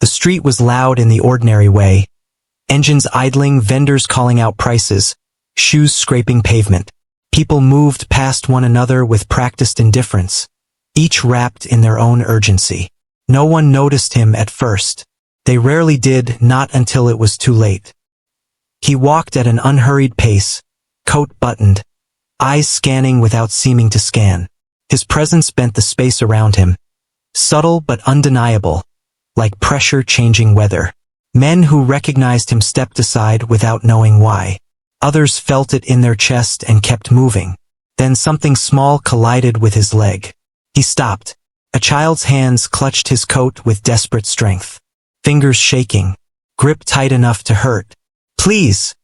The street was loud in the ordinary way. Engines idling, vendors calling out prices, shoes scraping pavement. People moved past one another with practiced indifference, each wrapped in their own urgency. No one noticed him at first. They rarely did, not until it was too late. He walked at an unhurried pace, coat buttoned, eyes scanning without seeming to scan. His presence bent the space around him, subtle but undeniable, like pressure changing weather. Men who recognized him stepped aside without knowing why. Others felt it in their chest and kept moving. Then something small collided with his leg. He stopped. A child's hands clutched his coat with desperate strength. Fingers shaking, grip tight enough to hurt. "Please!"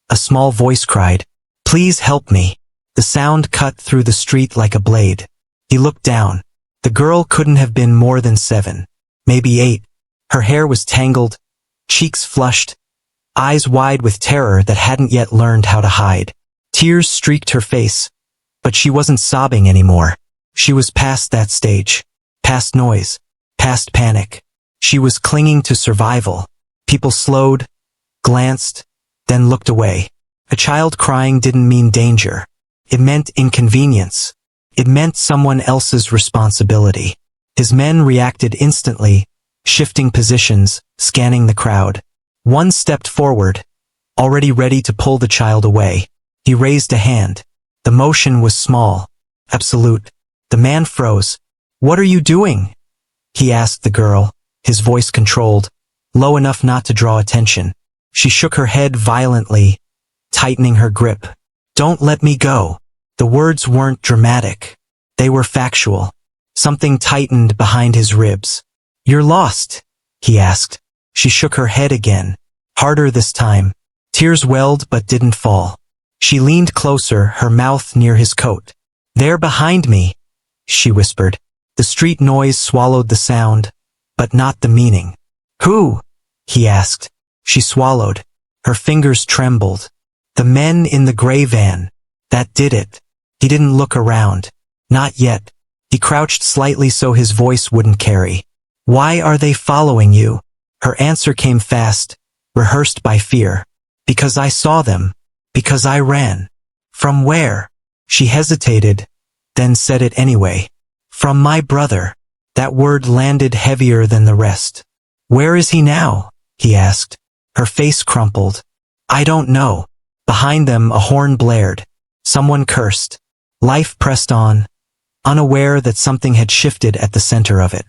a small voice cried. "Please help me." The sound cut through the street like a blade. He looked down. The girl couldn't have been more than 7, maybe 8. Her hair was tangled, cheeks flushed, eyes wide with terror that hadn't yet learned how to hide. Tears streaked her face, but she wasn't sobbing anymore. She was past that stage, past noise, past panic. She was clinging to survival. People slowed, glanced, then looked away. A child crying didn't mean danger. It meant inconvenience. It meant someone else's responsibility. His men reacted instantly, shifting positions, scanning the crowd. One stepped forward, already ready to pull the child away. He raised a hand. The motion was small, absolute. The man froze. "What are you doing?" he asked the girl, his voice controlled, low enough not to draw attention. She shook her head violently, tightening her grip. "Don't let me go." The words weren't dramatic. They were factual. Something tightened behind his ribs. "You're lost?" he asked. She shook her head again, harder this time. Tears welled but didn't fall. She leaned closer, her mouth near his coat. "They're behind me," she whispered. The street noise swallowed the sound, but not the meaning. "Who?" he asked. She swallowed. Her fingers trembled. "The men in the gray van. That did it." He didn't look around. Not yet. He crouched slightly so his voice wouldn't carry. "Why are they following you?" Her answer came fast, rehearsed by fear. "Because I saw them. Because I ran." "From where?" She hesitated, then said it anyway. "From my brother." That word landed heavier than the rest. "Where is he now?" he asked. Her face crumpled. "I don't know." Behind them a horn blared. Someone cursed. Life pressed on, unaware that something had shifted at the center of it.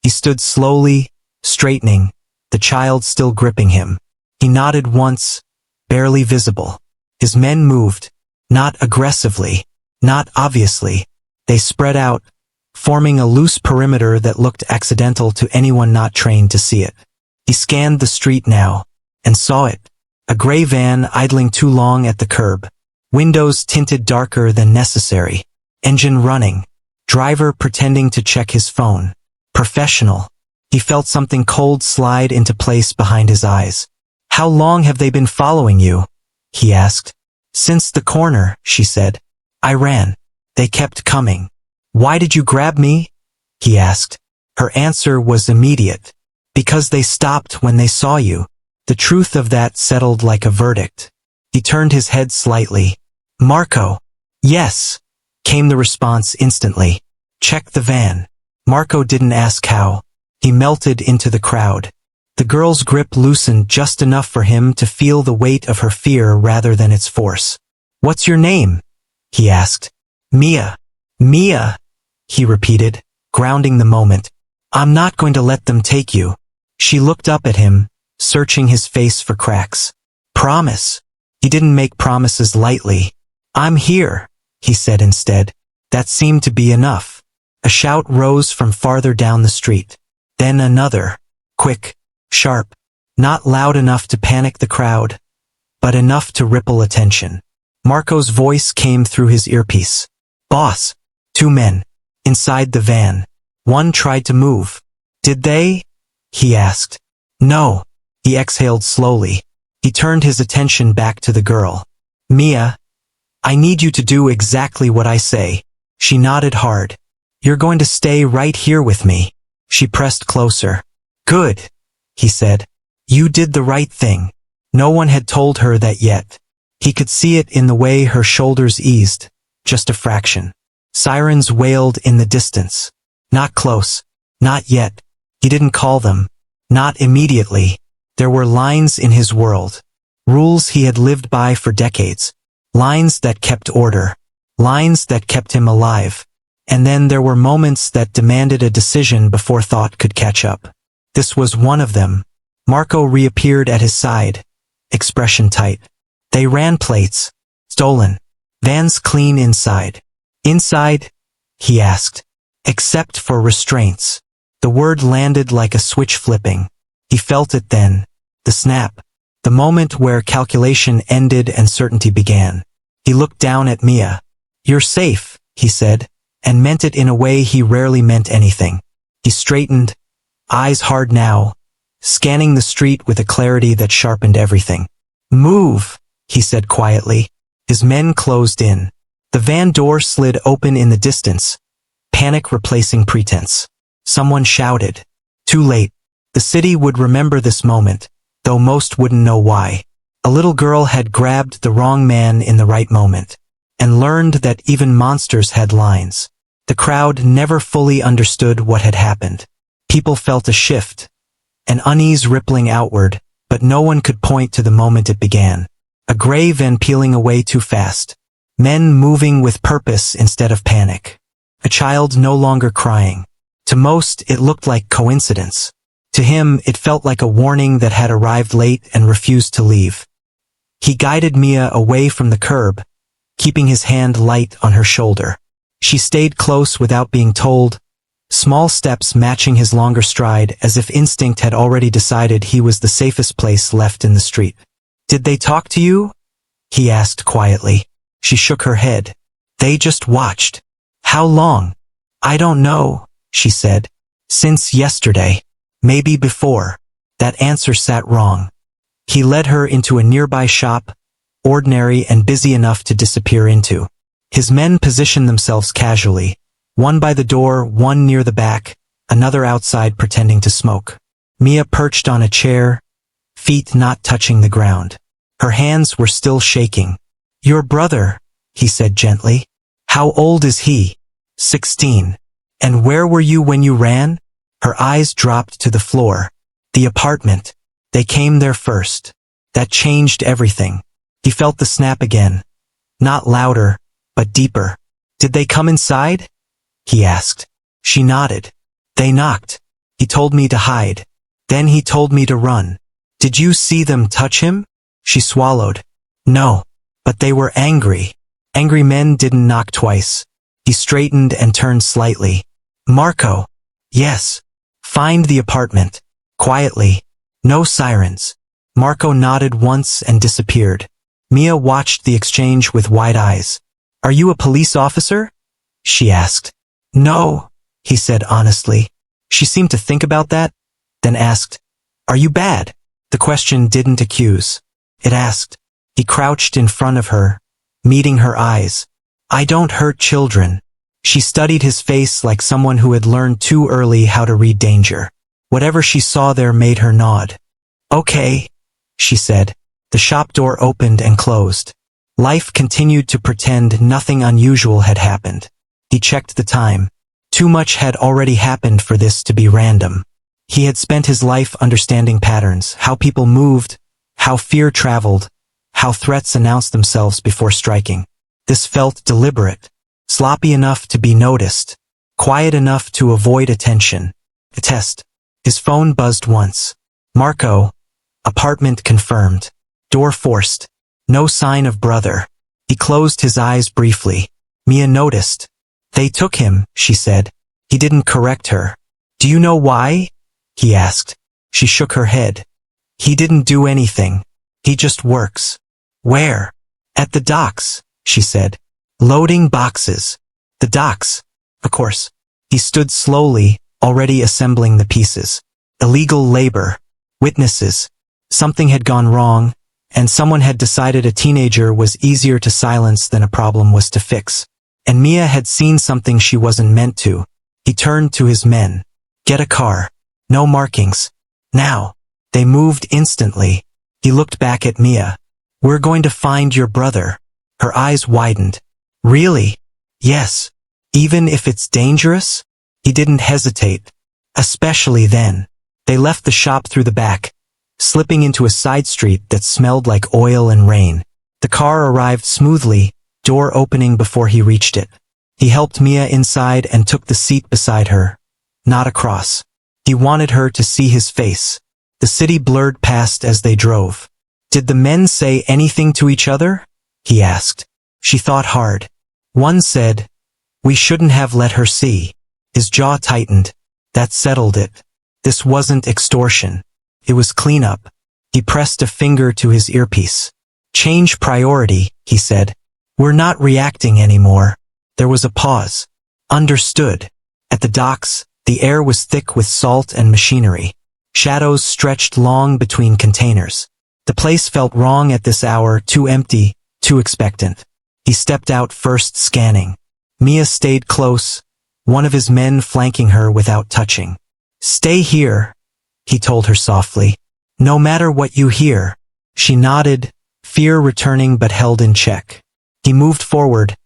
He stood slowly, straightening, the child still gripping him. He nodded once, barely visible. His men moved, not aggressively, not obviously. They spread out, forming a loose perimeter that looked accidental to anyone not trained to see it. He scanned the street now, and saw it. A gray van idling too long at the curb. Windows tinted darker than necessary. Engine running. Driver pretending to check his phone. Professional. He felt something cold slide into place behind his eyes. "How long have they been following you?" he asked. "Since the corner," she said. "I ran. They kept coming." "Why did you grab me?" he asked. Her answer was immediate. "Because they stopped when they saw you." The truth of that settled like a verdict. He turned his head slightly. "Marco." "Yes," came the response instantly. "Check the van." Marco didn't ask how. He melted into the crowd. The girl's grip loosened just enough for him to feel the weight of her fear rather than its force. "What's your name?" he asked. "Mia." "Mia," he repeated, grounding the moment. "I'm not going to let them take you." She looked up at him, searching his face for cracks. "Promise." He didn't make promises lightly. "I'm here," he said instead. That seemed to be enough. A shout rose from farther down the street. Then another. Quick, sharp, not loud enough to panic the crowd, but enough to ripple attention. Marco's voice came through his earpiece. "Boss." 2 men. Inside the van. One tried to move. "Did they?" he asked. "No." He exhaled slowly. He turned his attention back to the girl. "Mia, I need you to do exactly what I say." She nodded hard. "You're going to stay right here with me." She pressed closer. "Good," he said. You did the right thing. No one had told her that yet. He could see it in the way her shoulders eased, just a fraction. Sirens wailed in the distance. Not close. Not yet. He didn't call them. Not immediately. There were lines in his world. Rules he had lived by for decades. Lines that kept order. Lines that kept him alive. And then there were moments that demanded a decision before thought could catch up. This was one of them. Marco reappeared at his side. Expression tight. They ran plates. Stolen. Vans clean inside. Inside? He asked. Except for restraints. The word landed like a switch flipping. He felt it then. The snap. The moment where calculation ended and certainty began. He looked down at Mia. You're safe, he said, and meant it in a way he rarely meant anything. He straightened, eyes hard now, scanning the street with a clarity that sharpened everything. Move, he said quietly. His men closed in. The van door slid open in the distance, panic replacing pretense. Someone shouted. Too late. The city would remember this moment, though most wouldn't know why. A little girl had grabbed the wrong man in the right moment, and learned that even monsters had lines. The crowd never fully understood what had happened. People felt a shift, an unease rippling outward, but no one could point to the moment it began. A gray van peeling away too fast. Men moving with purpose instead of panic. A child no longer crying. To most, it looked like coincidence. To him, it felt like a warning that had arrived late and refused to leave. He guided Mia away from the curb, keeping his hand light on her shoulder. She stayed close without being told, small steps matching his longer stride as if instinct had already decided he was the safest place left in the street. Did they talk to you? He asked quietly. She shook her head. They just watched. How long? I don't know, she said. Since yesterday. Maybe before. That answer sat wrong. He led her into a nearby shop, ordinary and busy enough to disappear into. His men positioned themselves casually, one by the door, one near the back, another outside pretending to smoke. Mia perched on a chair, feet not touching the ground. Her hands were still shaking. Your brother, he said gently. How old is he? 16. And where were you when you ran? Her eyes dropped to the floor. The apartment. They came there first. That changed everything. He felt the snap again. Not louder, but deeper. Did they come inside? He asked. She nodded. They knocked. He told me to hide. Then he told me to run. Did you see them touch him? She swallowed. No. But they were angry. Angry men didn't knock twice. He straightened and turned slightly. Marco. Yes. Find the apartment. Quietly. No sirens. Marco nodded once and disappeared. Mia watched the exchange with wide eyes. Are you a police officer? She asked. No, he said honestly. She seemed to think about that, then asked, Are you bad? The question didn't accuse. It asked. He crouched in front of her, meeting her eyes. I don't hurt children. She studied his face like someone who had learned too early how to read danger. Whatever she saw there made her nod. Okay, she said. The shop door opened and closed. Life continued to pretend nothing unusual had happened. He checked the time. Too much had already happened for this to be random. He had spent his life understanding patterns, how people moved, how fear traveled, how threats announced themselves before striking. This felt deliberate, sloppy enough to be noticed, quiet enough to avoid attention. A test. His phone buzzed once. Marco. Apartment confirmed. Door forced. No sign of brother. He closed his eyes briefly. Mia noticed. They took him, she said. He didn't correct her. Do you know why? He asked. She shook her head. He didn't do anything. He just works. Where? At the docks, she said. Loading boxes. The docks. Of course. He stood slowly, already assembling the pieces. Illegal labor. Witnesses. Something had gone wrong, and someone had decided a teenager was easier to silence than a problem was to fix. And Mia had seen something she wasn't meant to. He turned to his men. Get a car. No markings. Now. They moved instantly. He looked back at Mia. "We're going to find your brother." Her eyes widened. "Really?" "Yes. Even if it's dangerous?" He didn't hesitate. "Especially then." They left the shop through the back, slipping into a side street that smelled like oil and rain. The car arrived smoothly, door opening before he reached it. He helped Mia inside and took the seat beside her, not across. He wanted her to see his face. The city blurred past as they drove. "Did the men say anything to each other?" he asked. She thought hard. One said, "We shouldn't have let her see." His jaw tightened. That settled it. This wasn't extortion. It was cleanup. He pressed a finger to his earpiece. "Change priority," he said. "We're not reacting anymore." There was a pause. "Understood." At the docks, the air was thick with salt and machinery. Shadows stretched long between containers. The place felt wrong at this hour, too empty, too expectant. He stepped out first, scanning. Mia stayed close, one of his men flanking her without touching. "Stay here," he told her softly. "No matter what you hear." She nodded, fear returning but held in check. He moved forward,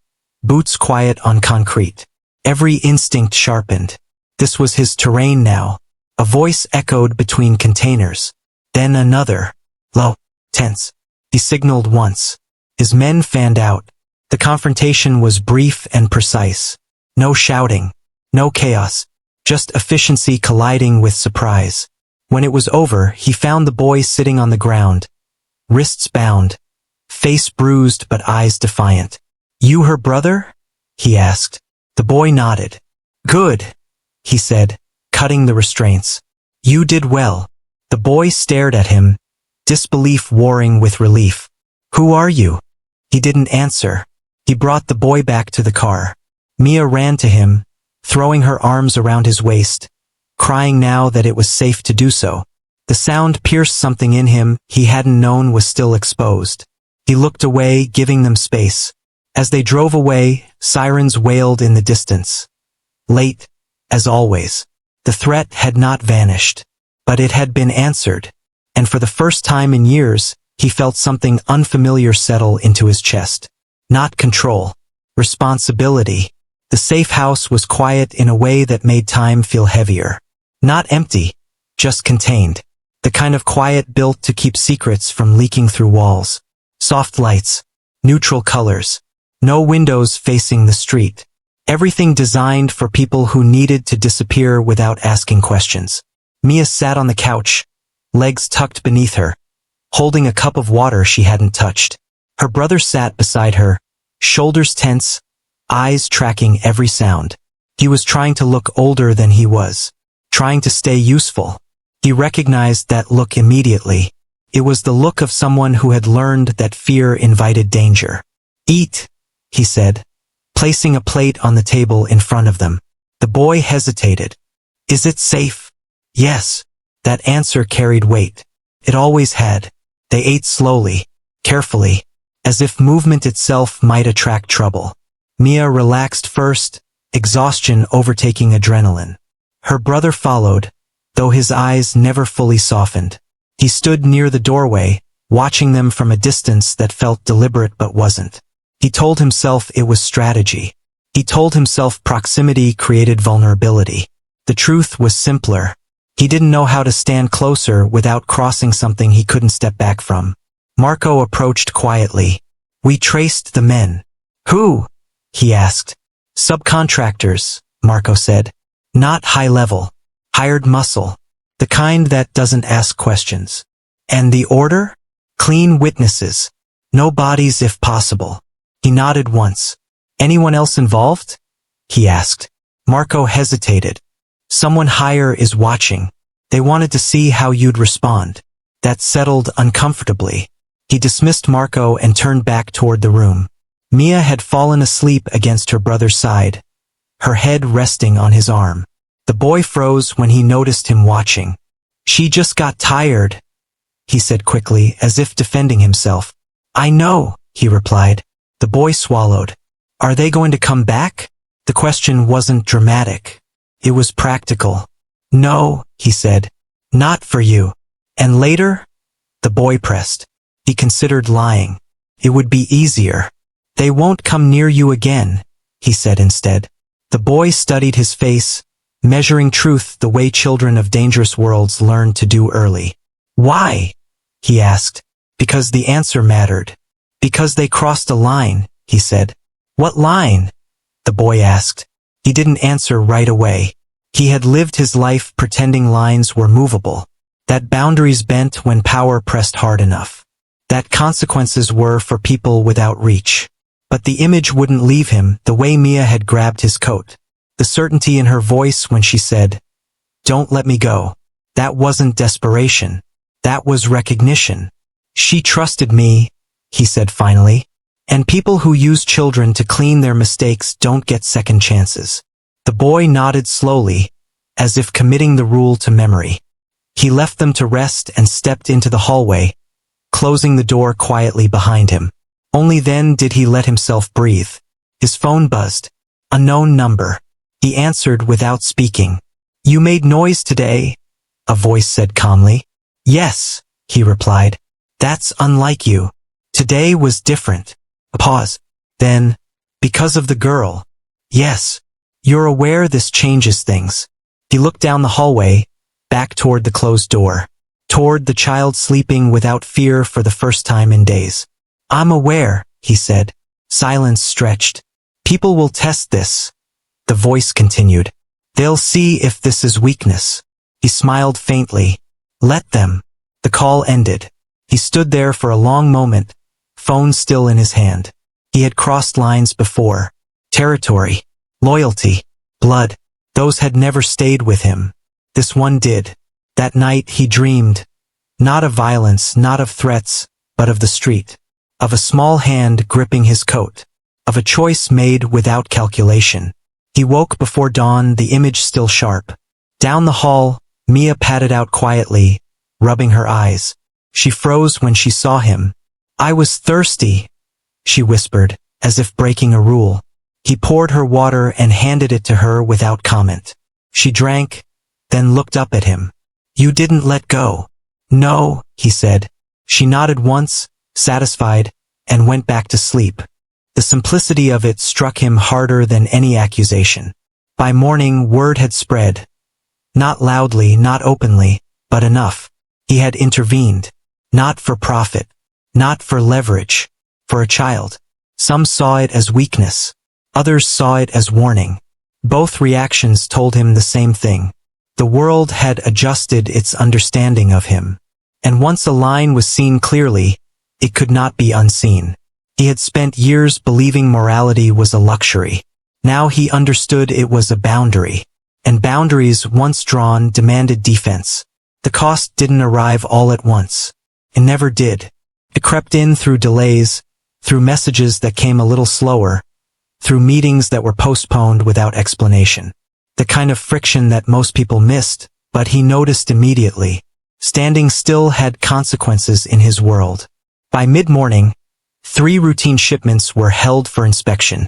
boots quiet on concrete. Every instinct sharpened. This was his terrain now. A voice echoed between containers. Then another. Low, tense. He signaled once. His men fanned out. The confrontation was brief and precise. No shouting, no chaos, just efficiency colliding with surprise. When it was over, he found the boy sitting on the ground, wrists bound, face bruised but eyes defiant. "You her brother?" he asked. The boy nodded. "Good," he said, cutting the restraints. "You did well." The boy stared at him, disbelief warring with relief. "Who are you?" He didn't answer. He brought the boy back to the car. Mia ran to him, throwing her arms around his waist, crying now that it was safe to do so. The sound pierced something in him he hadn't known was still exposed. He looked away, giving them space. As they drove away, sirens wailed in the distance. Late, as always. The threat had not vanished, but it had been answered, and for the first time in years, he felt something unfamiliar settle into his chest. Not control. Responsibility. The safe house was quiet in a way that made time feel heavier. Not empty, just contained. The kind of quiet built to keep secrets from leaking through walls. Soft lights, neutral colors, no windows facing the street. Everything designed for people who needed to disappear without asking questions. Mia sat on the couch, legs tucked beneath her, holding a cup of water she hadn't touched. Her brother sat beside her, shoulders tense, eyes tracking every sound. He was trying to look older than he was, trying to stay useful. He recognized that look immediately. It was the look of someone who had learned that fear invited danger. "Eat," he said, placing a plate on the table in front of them. The boy hesitated. "Is it safe?" "Yes." That answer carried weight. It always had. They ate slowly, carefully, as if movement itself might attract trouble. Mia relaxed first, exhaustion overtaking adrenaline. Her brother followed, though his eyes never fully softened. He stood near the doorway, watching them from a distance that felt deliberate but wasn't. He told himself it was strategy. He told himself proximity created vulnerability. The truth was simpler. He didn't know how to stand closer without crossing something he couldn't step back from. Marco approached quietly. "We traced the men." "Who?" he asked. "Subcontractors," Marco said. "Not high level. Hired muscle. The kind that doesn't ask questions." "And the order?" "Clean witnesses. No bodies if possible." He nodded once. "Anyone else involved?" he asked. Marco hesitated. "Someone higher is watching. They wanted to see how you'd respond." That settled uncomfortably. He dismissed Marco and turned back toward the room. Mia had fallen asleep against her brother's side, her head resting on his arm. The boy froze when he noticed him watching. "She just got tired," he said quickly, as if defending himself. "I know," he replied. The boy swallowed. "Are they going to come back?" The question wasn't dramatic. It was practical. "No," he said. "Not for you." And later? The boy pressed. He considered lying. It would be easier. They won't come near you again, he said instead. The boy studied his face, measuring truth the way children of dangerous worlds learn to do early. Why? He asked. Because the answer mattered. Because they crossed a line, he said. What line? The boy asked. He didn't answer right away. He had lived his life pretending lines were movable, that boundaries bent when power pressed hard enough, that consequences were for people without reach. But the image wouldn't leave him the way Mia had grabbed his coat. The certainty in her voice when she said, "Don't let me go." That wasn't desperation. That was recognition. She trusted me, he said finally. And people who use children to clean their mistakes don't get second chances. The boy nodded slowly, as if committing the rule to memory. He left them to rest and stepped into the hallway, closing the door quietly behind him. Only then did he let himself breathe. His phone buzzed. Unknown number. He answered without speaking. "You made noise today," a voice said calmly. "Yes," he replied. "That's unlike you. Today was different." A pause. Then, "Because of the girl." "Yes. You're aware this changes things." He looked down the hallway, back toward the closed door, toward the child sleeping without fear for the first time in days. "I'm aware," he said. Silence stretched. "People will test this," the voice continued. "They'll see if this is weakness." He smiled faintly. "Let them." The call ended. He stood there for a long moment, phone still in his hand. He had crossed lines before. Territory, loyalty, blood. Those had never stayed with him. This one did. That night he dreamed. Not of violence, not of threats, but of the street. Of a small hand gripping his coat. Of a choice made without calculation. He woke before dawn, the image still sharp. Down the hall, Mia padded out quietly, rubbing her eyes. She froze when she saw him. "I was thirsty," she whispered, as if breaking a rule. He poured her water and handed it to her without comment. She drank, then looked up at him. "You didn't let go." "No," he said. She nodded once, satisfied, and went back to sleep. The simplicity of it struck him harder than any accusation. By morning, word had spread. Not loudly, not openly, but enough. He had intervened. Not for profit. Not for leverage. For a child. Some saw it as weakness. Others saw it as warning. Both reactions told him the same thing. The world had adjusted its understanding of him. And once a line was seen clearly, it could not be unseen. He had spent years believing morality was a luxury. Now he understood it was a boundary. And boundaries, once drawn, demanded defense. The cost didn't arrive all at once. It never did. It crept in through delays, through messages that came a little slower, through meetings that were postponed without explanation. The kind of friction that most people missed, but he noticed immediately. Standing still had consequences in his world. By mid-morning, 3 routine shipments were held for inspection.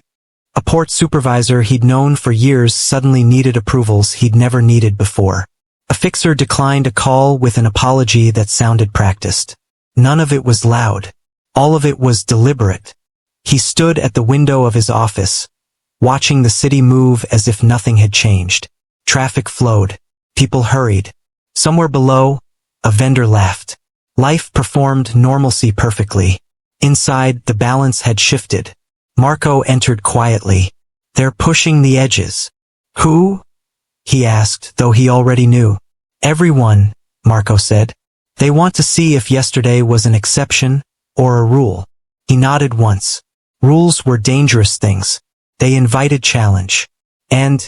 A port supervisor he'd known for years suddenly needed approvals he'd never needed before. A fixer declined a call with an apology that sounded practiced. None of it was loud. All of it was deliberate. He stood at the window of his office, watching the city move as if nothing had changed. Traffic flowed. People hurried. Somewhere below, a vendor laughed. Life performed normalcy perfectly. Inside, the balance had shifted. Marco entered quietly. "They're pushing the edges." "Who?" he asked, though he already knew. "Everyone," Marco said. "They want to see if yesterday was an exception or a rule." He nodded once. Rules were dangerous things. They invited challenge. "And?"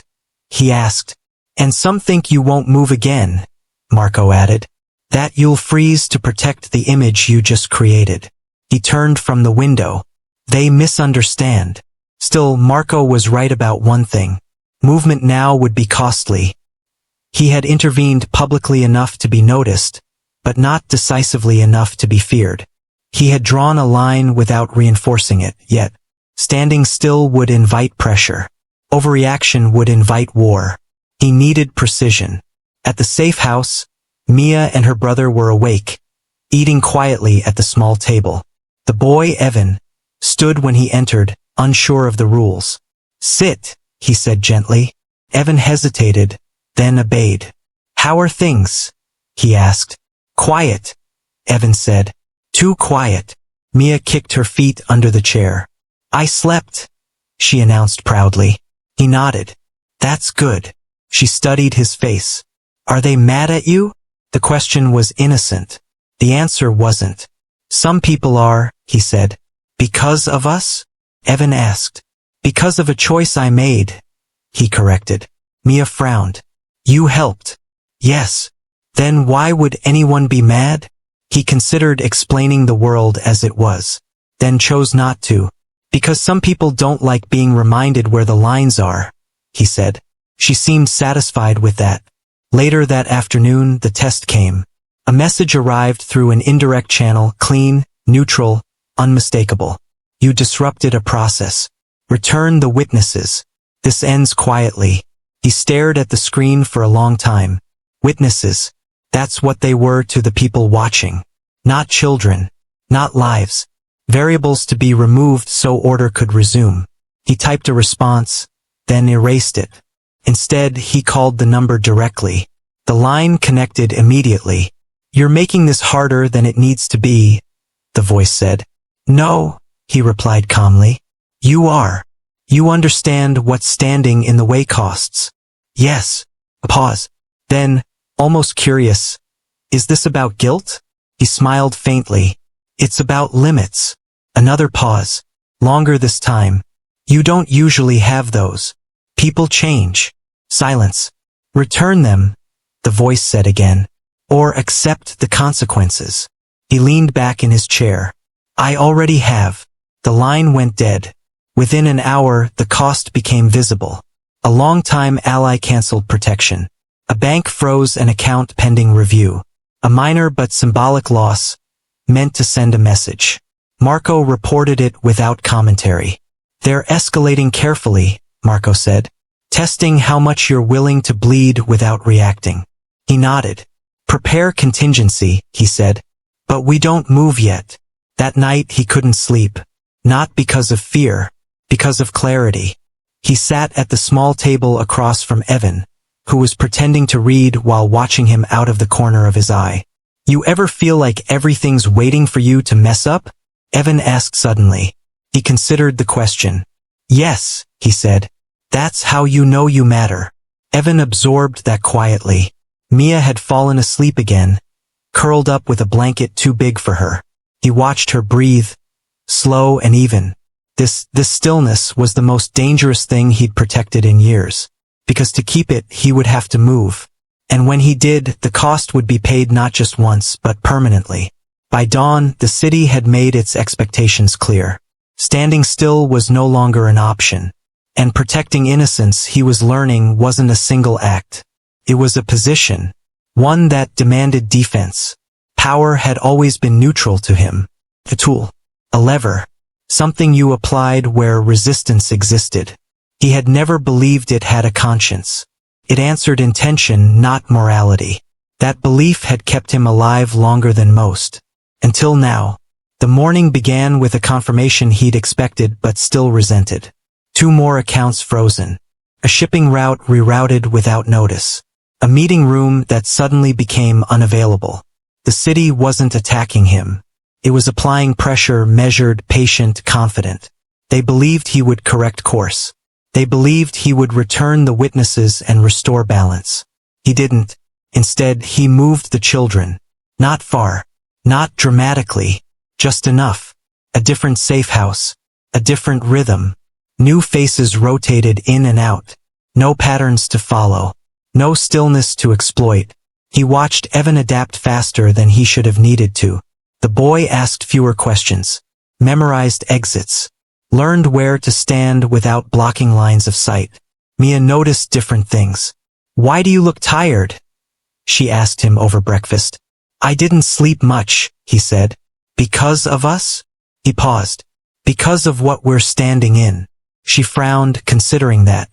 he asked. "And some think you won't move again," Marco added. "That you'll freeze to protect the image you just created." He turned from the window. "They misunderstand." Still, Marco was right about one thing. Movement now would be costly. He had intervened publicly enough to be noticed, but not decisively enough to be feared. He had drawn a line without reinforcing it, yet standing still would invite pressure. Overreaction would invite war. He needed precision. At the safe house, Mia and her brother were awake, eating quietly at the small table. The boy, Evan, stood when he entered, unsure of the rules. "Sit," he said gently. Evan hesitated, then obeyed. "How are things?" he asked. "Quiet," Evan said. "Too quiet." Mia kicked her feet under the chair. "I slept," she announced proudly. He nodded. "That's good." She studied his face. "Are they mad at you?" The question was innocent. The answer wasn't. "Some people are," he said. "Because of us?" Evan asked. "Because of a choice I made," he corrected. Mia frowned. "You helped." "Yes." "Then why would anyone be mad?" He considered explaining the world as it was, then chose not to. "Because some people don't like being reminded where the lines are," he said. She seemed satisfied with that. Later that afternoon, the test came. A message arrived through an indirect channel, clean, neutral, unmistakable. "You disrupted a process. Return the witnesses. This ends quietly." He stared at the screen for a long time. Witnesses. That's what they were to the people watching. Not children. Not lives. Variables to be removed so order could resume. He typed a response, then erased it. Instead, he called the number directly. The line connected immediately. "You're making this harder than it needs to be," the voice said. "No," he replied calmly. "You are. You understand what standing in the way costs." "Yes." A pause. Then, almost curious, "Is this about guilt?" He smiled faintly. "It's about limits." Another pause. Longer this time. "You don't usually have those. People change." Silence. "Return them," the voice said again. "Or accept the consequences." He leaned back in his chair. "I already have." The line went dead. Within an hour, the cost became visible. A longtime ally canceled protection. A bank froze an account pending review. A minor but symbolic loss, meant to send a message. Marco reported it without commentary. "They're escalating carefully," Marco said. "Testing how much you're willing to bleed without reacting." He nodded. "Prepare contingency," he said. "But we don't move yet." That night he couldn't sleep. Not because of fear, because of clarity. He sat at the small table across from Evan, who was pretending to read while watching him out of the corner of his eye. "You ever feel like everything's waiting for you to mess up?" Evan asked suddenly. He considered the question. "Yes," he said. "That's how you know you matter." Evan absorbed that quietly. Mia had fallen asleep again, curled up with a blanket too big for her. He watched her breathe, slow and even. This stillness was the most dangerous thing he'd protected in years, because to keep it, he would have to move. And when he did, the cost would be paid not just once, but permanently. By dawn, the city had made its expectations clear. Standing still was no longer an option. And protecting innocence, he was learning, wasn't a single act. It was a position. One that demanded defense. Power had always been neutral to him. A tool. A lever. Something you applied where resistance existed. He had never believed it had a conscience. It answered intention, not morality. That belief had kept him alive longer than most. Until now. The morning began with a confirmation he'd expected but still resented. 2 more accounts frozen. A shipping route rerouted without notice. A meeting room that suddenly became unavailable. The city wasn't attacking him. It was applying pressure, measured, patient, confident. They believed he would correct course. They believed he would return the witnesses and restore balance. He didn't. Instead, he moved the children. Not far. Not dramatically. Just enough. A different safe house. A different rhythm. New faces rotated in and out. No patterns to follow. No stillness to exploit. He watched Evan adapt faster than he should have needed to. The boy asked fewer questions. Memorized exits. Learned where to stand without blocking lines of sight. Mia noticed different things. "Why do you look tired?" she asked him over breakfast. "I didn't sleep much," he said. "Because of us?" He paused. "Because of what we're standing in." She frowned, considering that.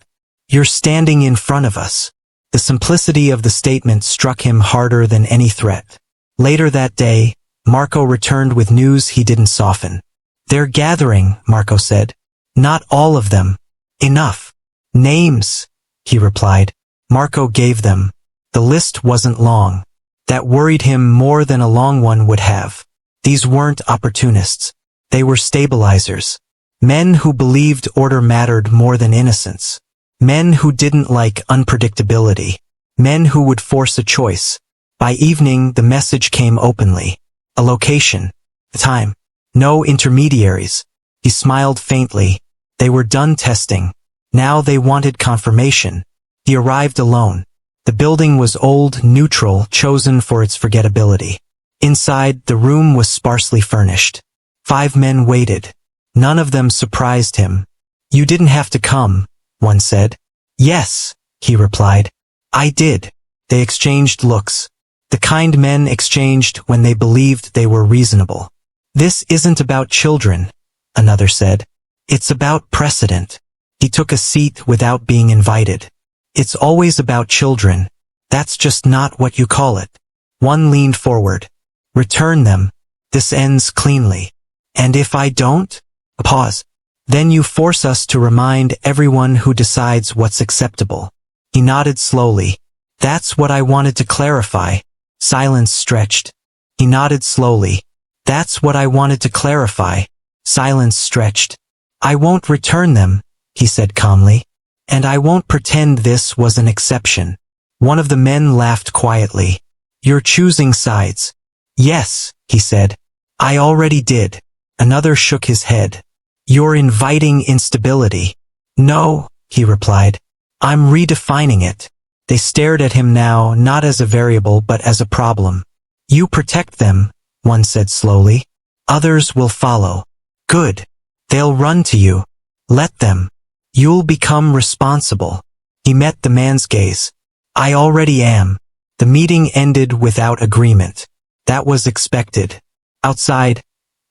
"You're standing in front of us." The simplicity of the statement struck him harder than any threat. Later that day, Marco returned with news he didn't soften. "They're gathering," Marco said. "Not all of them. Enough." "Names," he replied. Marco gave them. The list wasn't long. That worried him more than a long one would have. These weren't opportunists. They were stabilizers. Men who believed order mattered more than innocence. Men who didn't like unpredictability. Men who would force a choice. By evening, the message came openly. A location. A time. No intermediaries. He smiled faintly. They were done testing. Now they wanted confirmation. He arrived alone. The building was old, neutral, chosen for its forgettability. Inside, the room was sparsely furnished. 5 men waited. None of them surprised him. "You didn't have to come," one said. "Yes," he replied. "I did." They exchanged looks. The kind men exchanged when they believed they were reasonable. "This isn't about children," another said. "It's about precedent." He took a seat without being invited. "It's always about children. That's just not what you call it." One leaned forward. "Return them. This ends cleanly." "And if I don't?" A pause. "Then you force us to remind everyone who decides what's acceptable." He nodded slowly. "That's what I wanted to clarify." Silence stretched. He nodded slowly. "That's what I wanted to clarify." Silence stretched. "I won't return them," he said calmly. "And I won't pretend this was an exception." One of the men laughed quietly. "You're choosing sides." "Yes," he said. "I already did." Another shook his head. "You're inviting instability." "No," he replied. "I'm redefining it." They stared at him now, not as a variable but as a problem. "You protect them," one said slowly. "Others will follow." "Good. They'll run to you. Let them. You'll become responsible." He met the man's gaze. "I already am." The meeting ended without agreement. That was expected. Outside,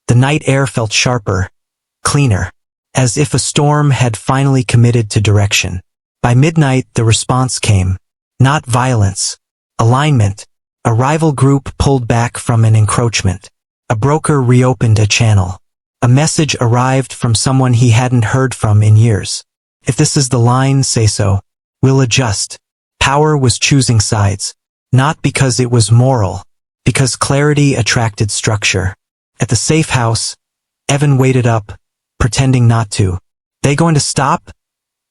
the night air felt sharper, cleaner, as if a storm had finally committed to direction. By midnight, the response came. Not violence. Alignment. A rival group pulled back from an encroachment. A broker reopened a channel. A message arrived from someone he hadn't heard from in years. "If this is the line, say so. We'll adjust." Power was choosing sides. Not because it was moral. Because clarity attracted structure. At the safe house, Evan waited up, pretending not to. "They going to stop?"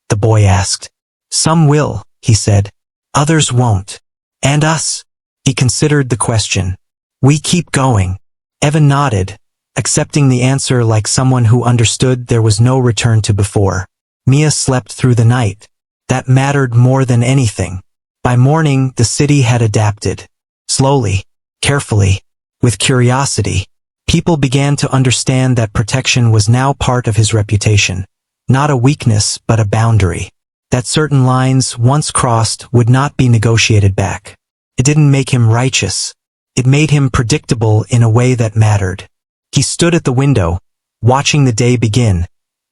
the boy asked. "Some will," he said. "Others won't." "And us?" He considered the question. "We keep going." Evan nodded, accepting the answer like someone who understood there was no return to before. Mia slept through the night. That mattered more than anything. By morning, the city had adapted. Slowly, carefully, with curiosity. People began to understand that protection was now part of his reputation. Not a weakness, but a boundary. That certain lines, once crossed, would not be negotiated back. It didn't make him righteous. It made him predictable in a way that mattered. He stood at the window, watching the day begin,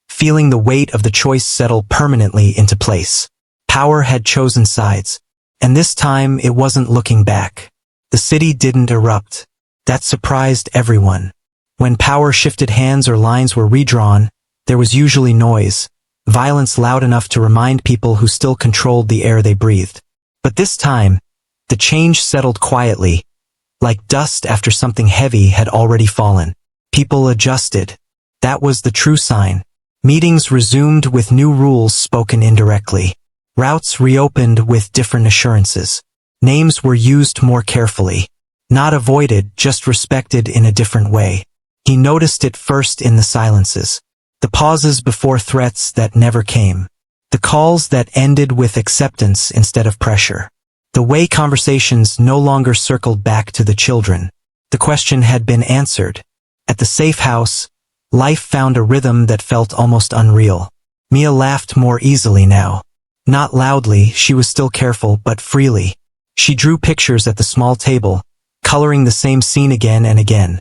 feeling the weight of the choice settle permanently into place. Power had chosen sides, and this time it wasn't looking back. The city didn't erupt. That surprised everyone. When power shifted hands or lines were redrawn, there was usually noise. Violence loud enough to remind people who still controlled the air they breathed. But this time, the change settled quietly, like dust after something heavy had already fallen. People adjusted. That was the true sign. Meetings resumed with new rules spoken indirectly. Routes reopened with different assurances. Names were used more carefully. Not avoided, just respected in a different way. He noticed it first in the silences. The pauses before threats that never came. The calls that ended with acceptance instead of pressure. The way conversations no longer circled back to the children. The question had been answered. At the safe house, life found a rhythm that felt almost unreal. Mia laughed more easily now. Not loudly, she was still careful, but freely. She drew pictures at the small table, coloring the same scene again and again.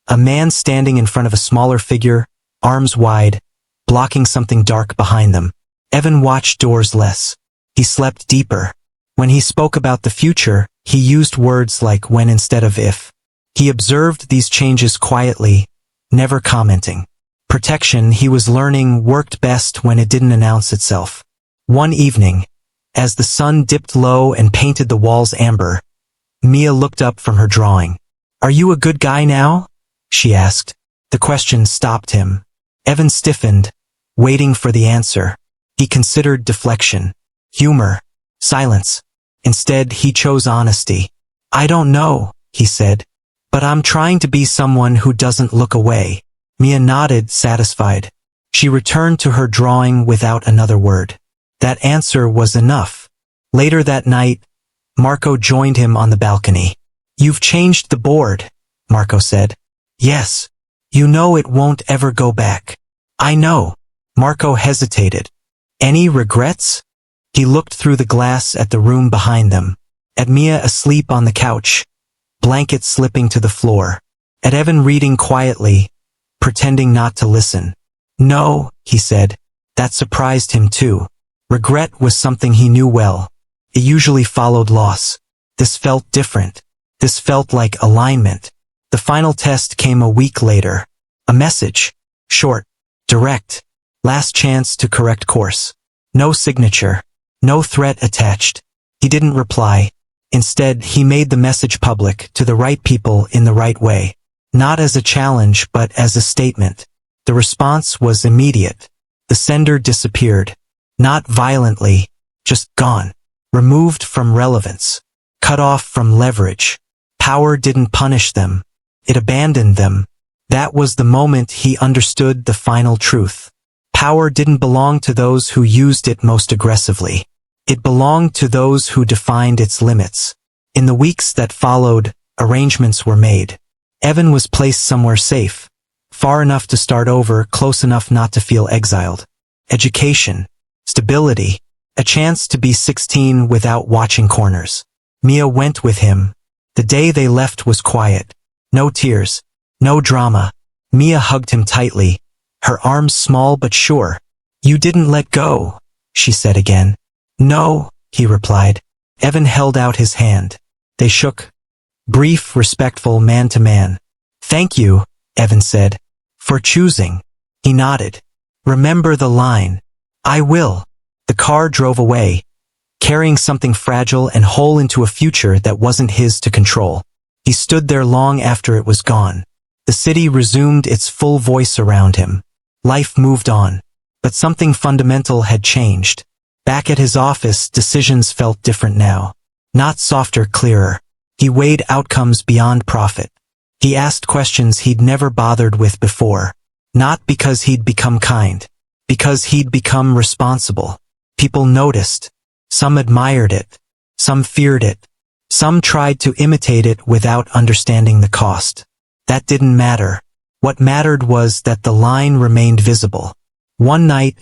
A man standing in front of a smaller figure, arms wide, blocking something dark behind them. Evan watched doors less. He slept deeper. When he spoke about the future, he used words like when instead of if. He observed these changes quietly, never commenting. Protection, he was learning, worked best when it didn't announce itself. One evening, as the sun dipped low and painted the walls amber, Mia looked up from her drawing. "Are you a good guy now?" she asked. The question stopped him. Evan stiffened, waiting for the answer. He considered deflection, humor, silence. Instead, he chose honesty. "I don't know," he said, "but I'm trying to be someone who doesn't look away." Mia nodded, satisfied. She returned to her drawing without another word. That answer was enough. Later that night, Marco joined him on the balcony. "You've changed the board," Marco said. "Yes. You know it won't ever go back." "I know." Marco hesitated. "Any regrets?" He looked through the glass at the room behind them, at Mia asleep on the couch, blankets slipping to the floor, at Evan reading quietly, pretending not to listen. "No," he said. That surprised him too. Regret was something he knew well. It usually followed loss. This felt different. This felt like alignment. The final test came a week later. A message. Short. Direct. Last chance to correct course. No signature. No threat attached. He didn't reply. Instead, he made the message public to the right people in the right way. Not as a challenge, but as a statement. The response was immediate. The sender disappeared. Not violently, just gone. Removed from relevance. Cut off from leverage. Power didn't punish them. It abandoned them. That was the moment he understood the final truth. Power didn't belong to those who used it most aggressively. It belonged to those who defined its limits. In the weeks that followed, arrangements were made. Evan was placed somewhere safe. Far enough to start over, close enough not to feel exiled. Education. Stability. A chance to be 16 without watching corners. Mia went with him. The day they left was quiet. No tears. No drama. Mia hugged him tightly, her arms small but sure. "You didn't let go," she said again. "No," he replied. Evan held out his hand. They shook. Brief, respectful, man to man. "Thank you," Evan said, "for choosing." He nodded. "Remember the line." "I will." The car drove away, carrying something fragile and whole into a future that wasn't his to control. He stood there long after it was gone. The city resumed its full voice around him. Life moved on. But something fundamental had changed. Back at his office, decisions felt different now. Not softer, clearer. He weighed outcomes beyond profit. He asked questions he'd never bothered with before. Not because he'd become kind. Because he'd become responsible. People noticed. Some admired it. Some feared it. Some tried to imitate it without understanding the cost. That didn't matter. What mattered was that the line remained visible. One night,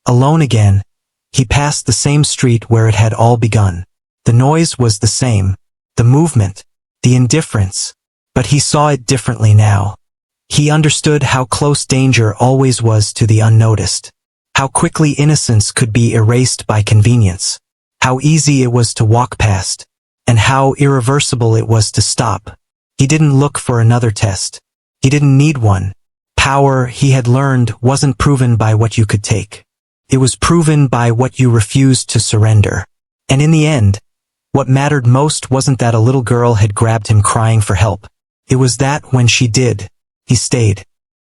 alone again, he passed the same street where it had all begun. The noise was the same. The movement. The indifference. But he saw it differently now. He understood how close danger always was to the unnoticed. How quickly innocence could be erased by convenience. How easy it was to walk past. And how irreversible it was to stop. He didn't look for another test. He didn't need one. Power, he had learned, wasn't proven by what you could take. It was proven by what you refused to surrender. And in the end, what mattered most wasn't that a little girl had grabbed him crying for help. It was that when she did, he stayed.